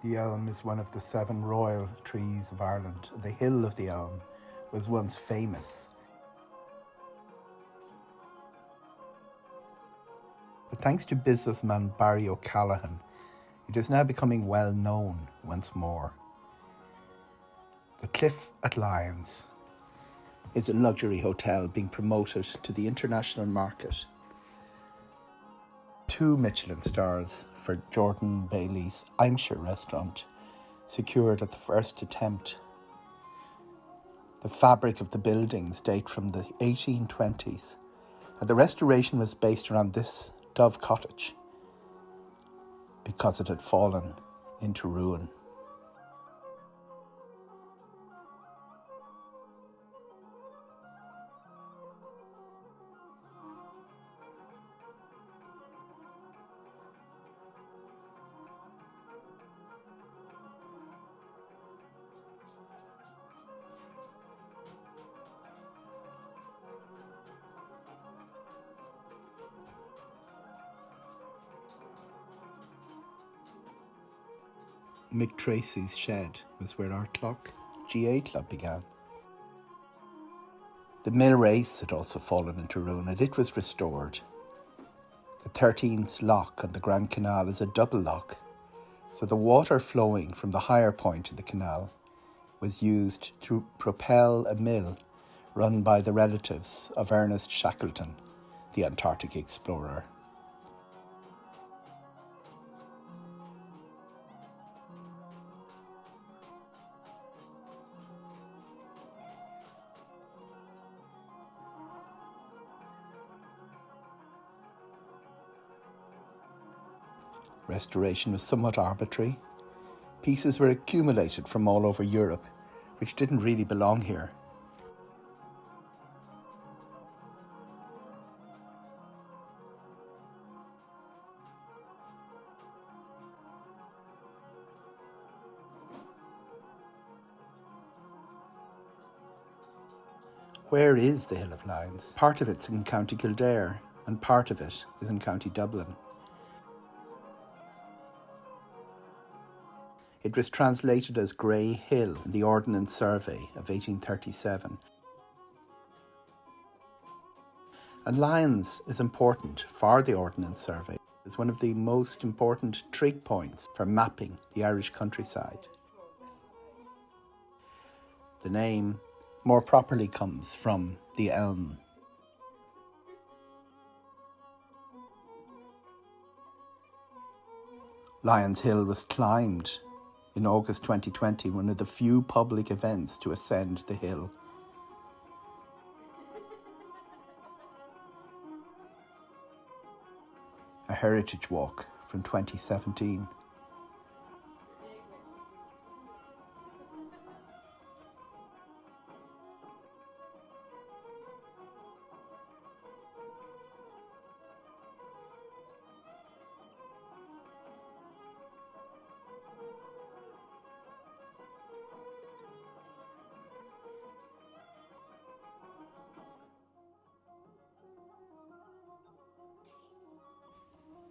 The elm is one of the 7 royal trees of Ireland. The hill of the elm was once famous. But thanks to businessman Barry O'Callaghan, it is now becoming well known once more. The Cliff at Lyons is a luxury hotel being promoted to the international market. 2 Michelin stars for Jordan Bailey's Aimshire restaurant, secured at the first attempt. The fabric of the buildings date from the 1820s, and the restoration was based around this Dove Cottage because it had fallen into ruin. Mick Tracy's shed was where our Clock GA Club began. The mill race had also fallen into ruin and it was restored. The 13th lock on the Grand Canal is a double lock, so the water flowing from the higher point in the canal was used to propel a mill run by the relatives of Ernest Shackleton, the Antarctic explorer. Restoration was somewhat arbitrary. Pieces were accumulated from all over Europe, which didn't really belong here. Where is the Hill of Lyons? Part of it's in County Kildare and part of it is in County Dublin. It was translated as Grey Hill in the Ordnance Survey of 1837. And Lyons is important for the Ordnance Survey. It's one of the most important trig points for mapping the Irish countryside. The name more properly comes from the elm. Lyons Hill was climbed in August 2020, one of the few public events to ascend the hill. A heritage walk from 2017.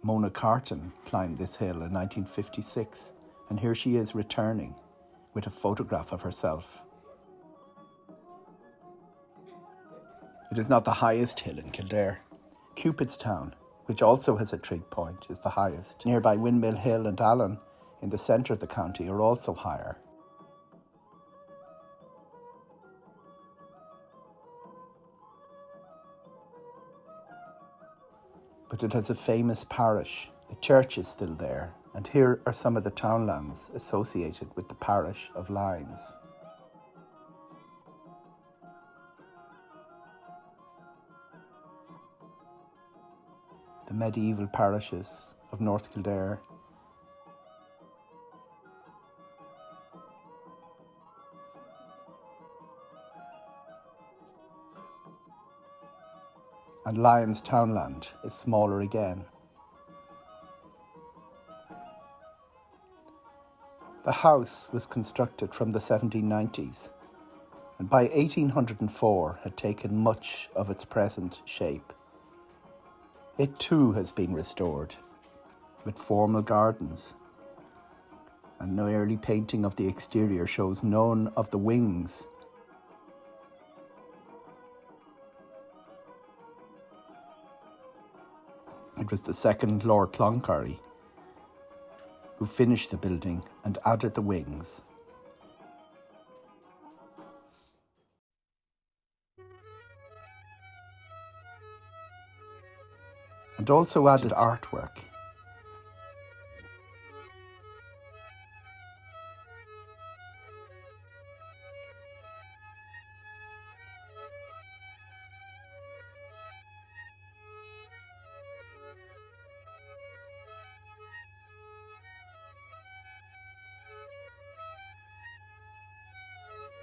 Mona Carton climbed this hill in 1956, and here she is returning with a photograph of herself. It is not the highest hill in Kildare. Cupidstown, which also has a trig point, is the highest. Nearby Windmill Hill and Allen, in the centre of the county, are also higher. But it has a famous parish. The church is still there, and here are some of the townlands associated with the parish of Lyons. The medieval parishes of North Kildare, and Lyons townland is smaller again. The house was constructed from the 1790s and by 1804 had taken much of its present shape. It too has been restored with formal gardens and no early painting of the exterior shows none of the wings. It was the second Lord Cloncurry who finished the building and added the wings. And also added artwork.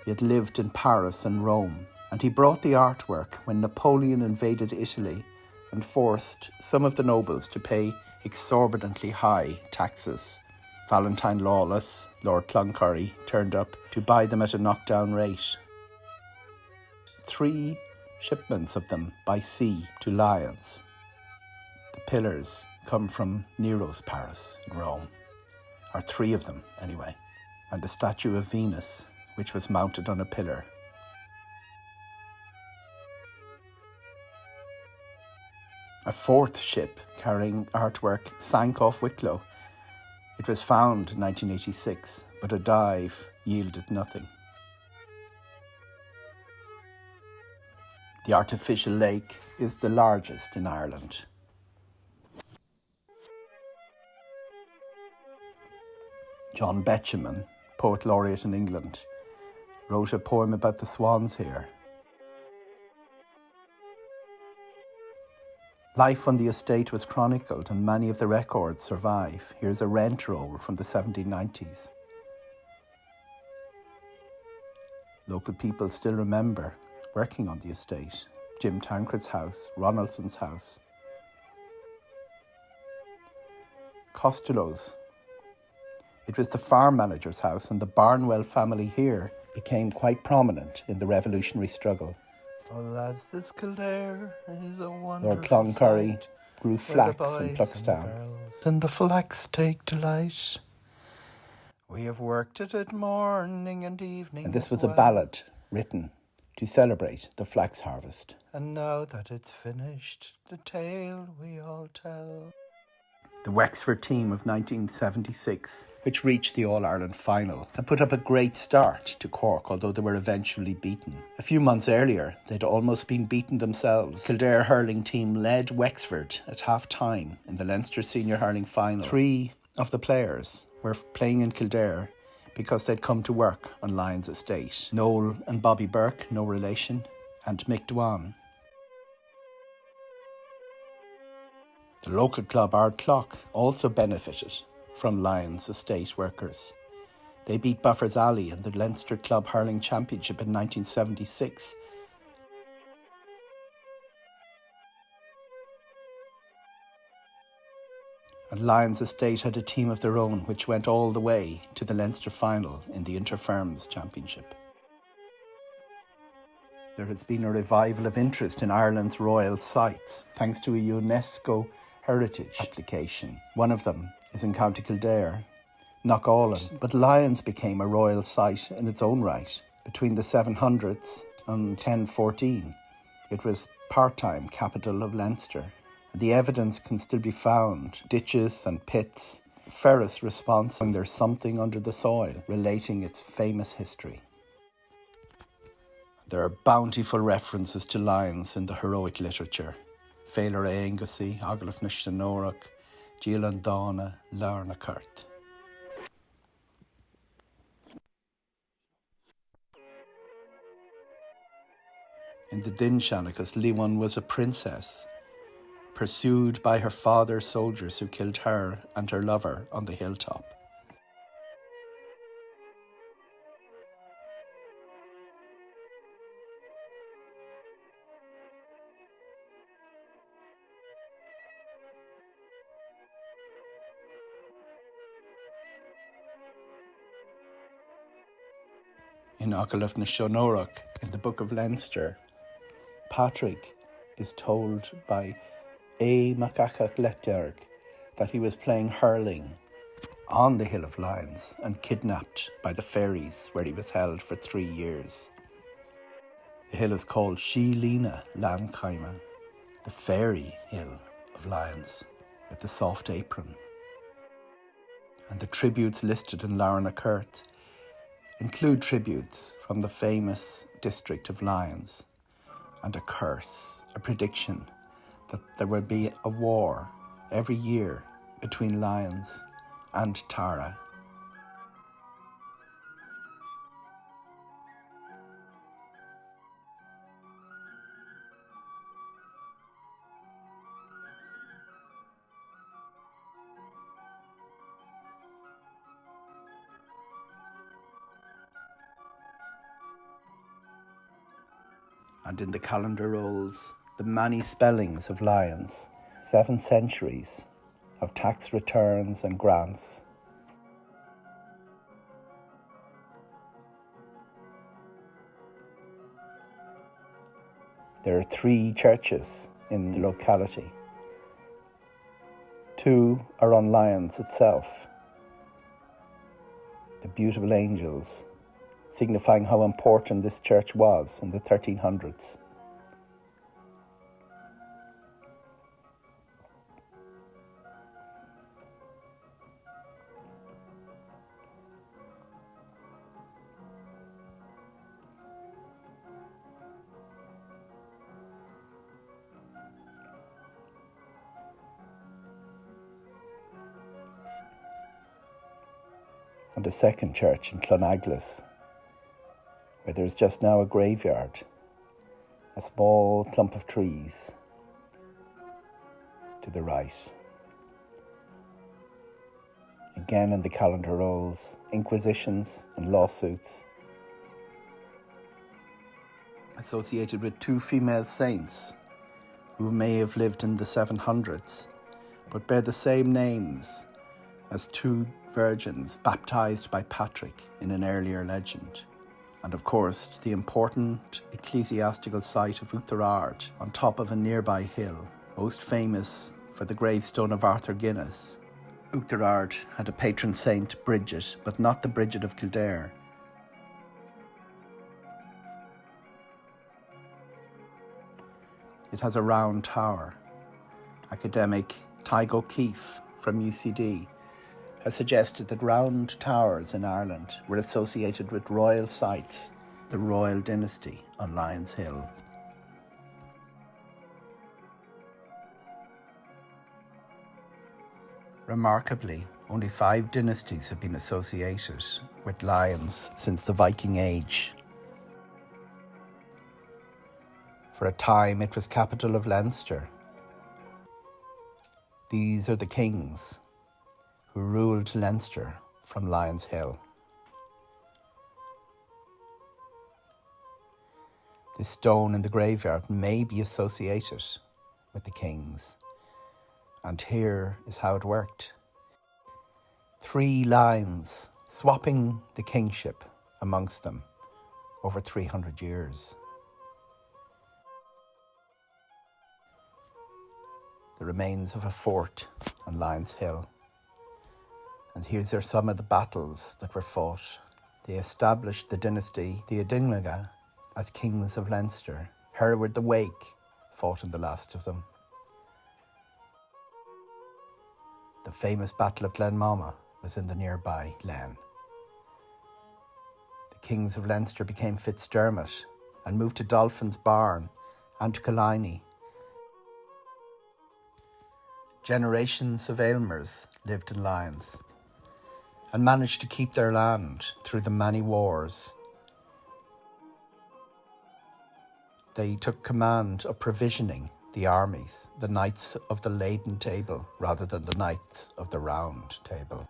He had lived in Paris and Rome, and he brought the artwork when Napoleon invaded Italy and forced some of the nobles to pay exorbitantly high taxes. Valentine Lawless, Lord Cloncurry, turned up to buy them at a knockdown rate. 3 shipments of them by sea to Lyons. The pillars come from Nero's Paris in Rome, or 3 of them anyway, and a statue of Venus, which was mounted on a pillar. A 4th ship carrying artwork sank off Wicklow. It was found in 1986, but a dive yielded nothing. The artificial lake is the largest in Ireland. John Betjeman, poet laureate in England, wrote a poem about the swans here. Life on the estate was chronicled and many of the records survive. Here's a rent roll from the 1790s. Local people still remember working on the estate. Jim Tancred's house, Ronaldson's house. Costello's. It was the farm manager's house, and the Barnwell family here became quite prominent in the revolutionary struggle. Oh lads, this Kildare is a wonderful Lord Cloncurry sight, grew where flax the in boys Pluckstown. and girls and the flax take delight. We have worked at it morning and evening. And this as was a well. ballad written to celebrate the flax harvest. And now that it's finished, the tale we all tell. The Wexford team of 1976, which reached the All-Ireland final and put up a great start to Cork, although they were eventually beaten. A few months earlier, they'd almost been beaten themselves. Kildare hurling team led Wexford at half-time in the Leinster Senior Hurling Final. 3 of the players were playing in Kildare because they'd come to work on Lyons Estate. Noel and Bobby Burke, no relation, and Mick Dwan. The local club Ardclough also benefited from Lyons Estate workers. They beat Buffers Alley in the Leinster Club Hurling Championship in 1976. And Lyons Estate had a team of their own which went all the way to the Leinster final in the Interfirms Championship. There has been a revival of interest in Ireland's royal sites thanks to a UNESCO heritage application. One of them is in County Kildare, Knockallen. But Lyons became a royal site in its own right. Between the 700s and 1014, it was part-time capital of Leinster. The evidence can still be found, ditches and pits. Ferris response, and there's something under the soil relating its famous history. There are bountiful references to Lyons in the heroic literature. Féilear Aongusaí, Aglaimh na Stonóracha, Díal an Dána, Lár na Cart. In the Dinshanachas, Liwan was a princess, pursued by her father's soldiers who killed her and her lover on the hilltop. In Aglaimh na Stonóracha, in the Book of Leinster, Patrick is told by A. Macachach Letterg that he was playing hurling on the Hill of Lions and kidnapped by the fairies, where he was held for 3 years. The hill is called Síolína Lan Caime, the fairy hill of lions with the soft apron. And the tributes listed in Larna Kurt include tributes from the famous district of lions and a curse, a prediction that there will be a war every year between lions and Tara. And in the calendar rolls the many spellings of lions, 7 centuries of tax returns and grants. There are 3 churches in the locality. 2 are on Lyons itself, the beautiful angels, signifying how important this church was in the 1300s. And a second church in Clonaglas, where there is just now a graveyard, a small clump of trees to the right. Again in the calendar rolls, inquisitions and lawsuits. Associated with 2 female saints who may have lived in the 700s, but bear the same names as 2 virgins baptized by Patrick in an earlier legend. And of course, the important ecclesiastical site of Oughterard on top of a nearby hill, most famous for the gravestone of Arthur Guinness. Oughterard had a patron saint, Bridget, but not the Bridget of Kildare. It has a round tower. Academic Tyge O'Keefe from UCD has suggested that round towers in Ireland were associated with royal sites, the royal dynasty on Lyons Hill. Remarkably, only 5 dynasties have been associated with Lyons since the Viking Age. For a time, it was capital of Leinster. These are the kings who ruled Leinster from Lyons Hill. This stone in the graveyard may be associated with the kings. And here is how it worked. 3 lines swapping the kingship amongst them over 300 years. The remains of a fort on Lyons Hill. And here's some of the battles that were fought. They established the dynasty, the O'Dinglaga, as kings of Leinster. Hereward the Wake fought in the last of them. The famous Battle of Glenmama was in the nearby Glen. The kings of Leinster became Fitzdermott and moved to Dolphin's Barn and to Killiney. Generations of Aylmers lived in Lyons and managed to keep their land through the many wars. They took command of provisioning the armies, the Knights of the Laden Table rather than the Knights of the Round Table.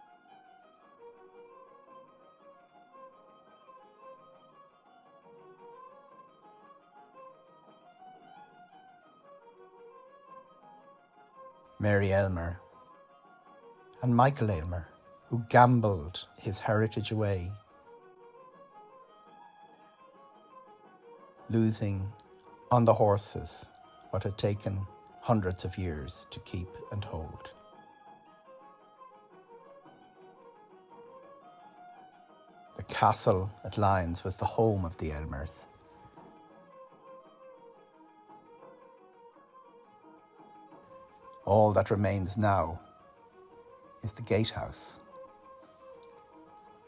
Mary Aylmer and Michael Aylmer, who gambled his heritage away, losing on the horses what had taken hundreds of years to keep and hold. The castle at Lyons was the home of the Aylmers. All that remains now is the gatehouse,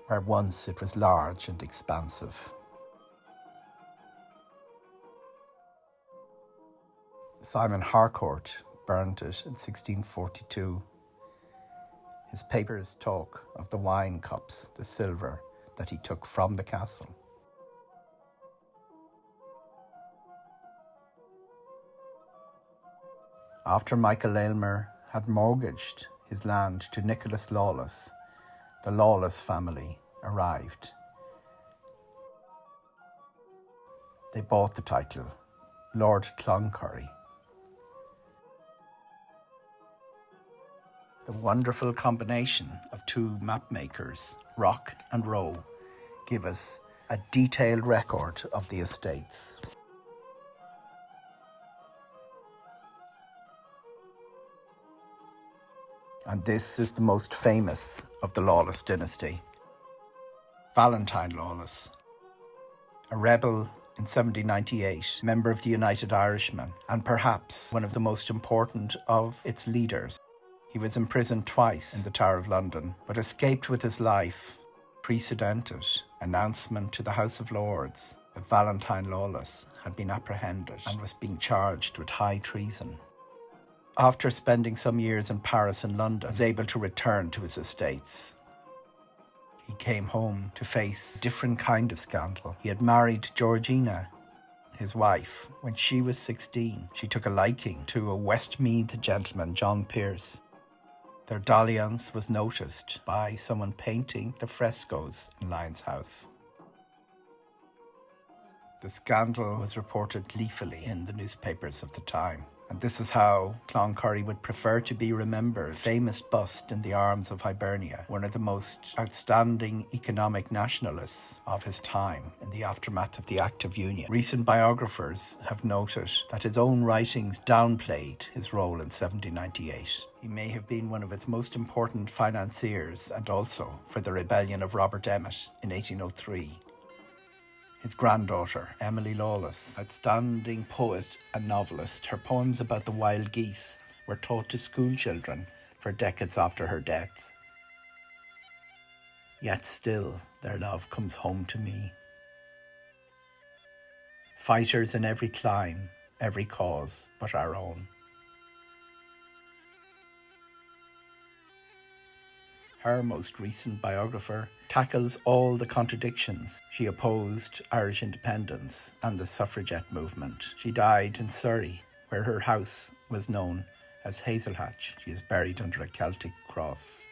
where once it was large and expansive. Simon Harcourt burned it in 1642. His papers talk of the wine cups, the silver, that he took from the castle. After Michael Aylmer had mortgaged his land to Nicholas Lawless, the Lawless family arrived. They bought the title, Lord Cloncurry. The wonderful combination of two mapmakers, Rock and Rowe, give us a detailed record of the estates. And this is the most famous of the Lawless dynasty. Valentine Lawless, a rebel in 1798, member of the United Irishmen, and perhaps one of the most important of its leaders. He was imprisoned twice in the Tower of London, but escaped with his life. Precedented announcement to the House of Lords that Valentine Lawless had been apprehended and was being charged with high treason. After spending some years in Paris and London, he was able to return to his estates. He came home to face a different kind of scandal. He had married Georgina, his wife, when she was 16. She took a liking to a Westmeath gentleman, John Pearce. Their dalliance was noticed by someone painting the frescoes in Lyons House. The scandal was reported gleefully in the newspapers of the time. And this is how Cloncurry would prefer to be remembered. A famous bust in the arms of Hibernia, one of the most outstanding economic nationalists of his time in the aftermath of the Act of Union. Recent biographers have noted that his own writings downplayed his role in 1798. He may have been one of its most important financiers and also for the rebellion of Robert Emmet in 1803. His granddaughter, Emily Lawless, outstanding poet and novelist, her poems about the wild geese were taught to school children for decades after her death. Yet still their love comes home to me. Fighters in every clime, every cause but our own. Her most recent biographer tackles all the contradictions. She opposed Irish independence and the suffragette movement. She died in Surrey, where her house was known as Hazelhatch. She is buried under a Celtic cross.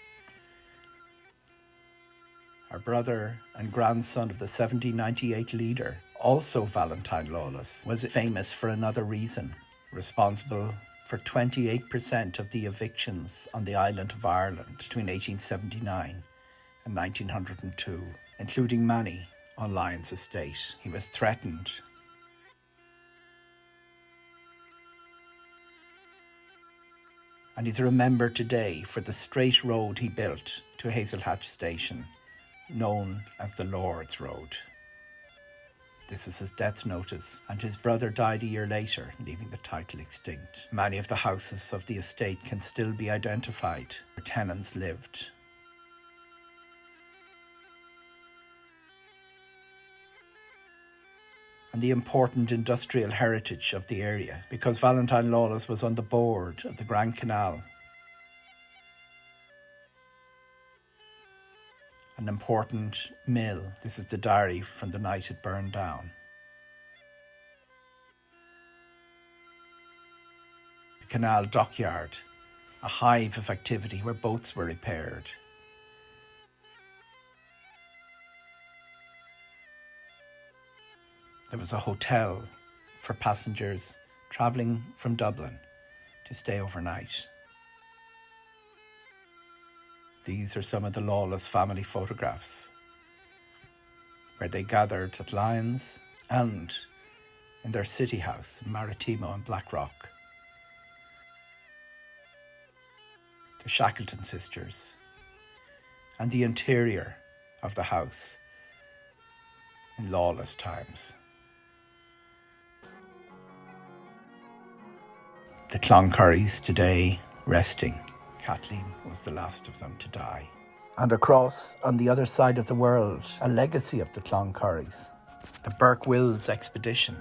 Her brother and grandson of the 1798 leader, also Valentine Lawless, was famous for another reason, responsible for 28% of the evictions on the island of Ireland between 1879 and 1902, including many on Lyons estate. He was threatened. And he's remembered today for the straight road he built to Hazelhatch Station, known as the Lord's Road. This is his death notice, and his brother died a year later, leaving the title extinct. Many of the houses of the estate can still be identified where tenants lived. And the important industrial heritage of the area, because Valentine Lawless was on the board of the Grand Canal. An important mill. This is the diary from the night it burned down. The canal dockyard, a hive of activity where boats were repaired. There was a hotel for passengers travelling from Dublin to stay overnight. These are some of the Lawless family photographs, where they gathered at Lyons and in their city house in Maritimo and Blackrock. The Shackleton sisters, and the interior of the house in lawless times. The Cloncurries today resting. Kathleen was the last of them to die. And across, on the other side of the world, a legacy of the Cloncurries. The Burke Wills expedition,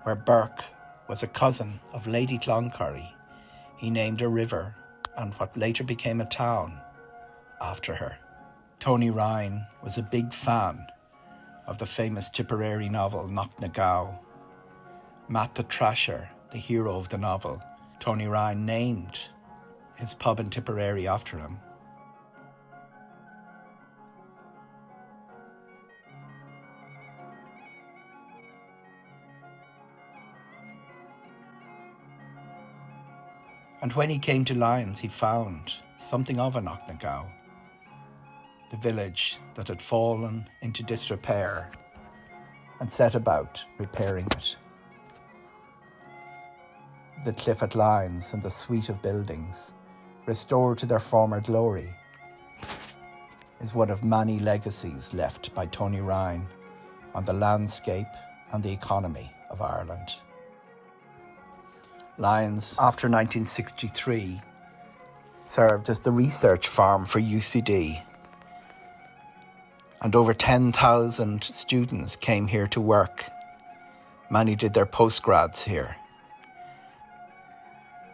where Burke was a cousin of Lady Cloncurry. He named a river and what later became a town after her. Tony Ryan was a big fan of the famous Tipperary novel Knocknagow. Matt the Trasher, the hero of the novel, Tony Ryan named his pub in Tipperary after him. And when he came to Lyons, he found something of a Knocknagow, the village that had fallen into disrepair, and set about repairing it. The cliff at Lyons and the suite of buildings, restored to their former glory, is one of many legacies left by Tony Ryan on the landscape and the economy of Ireland. Lyons, after 1963, served as the research farm for UCD, and over 10,000 students came here to work. Many did their postgrads here.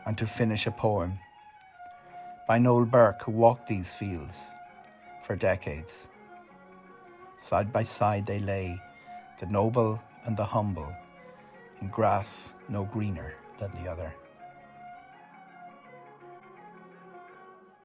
And to finish, a poem by Noel Burke, who walked these fields for decades. Side by side they lay, the noble and the humble, in grass no greener than the other.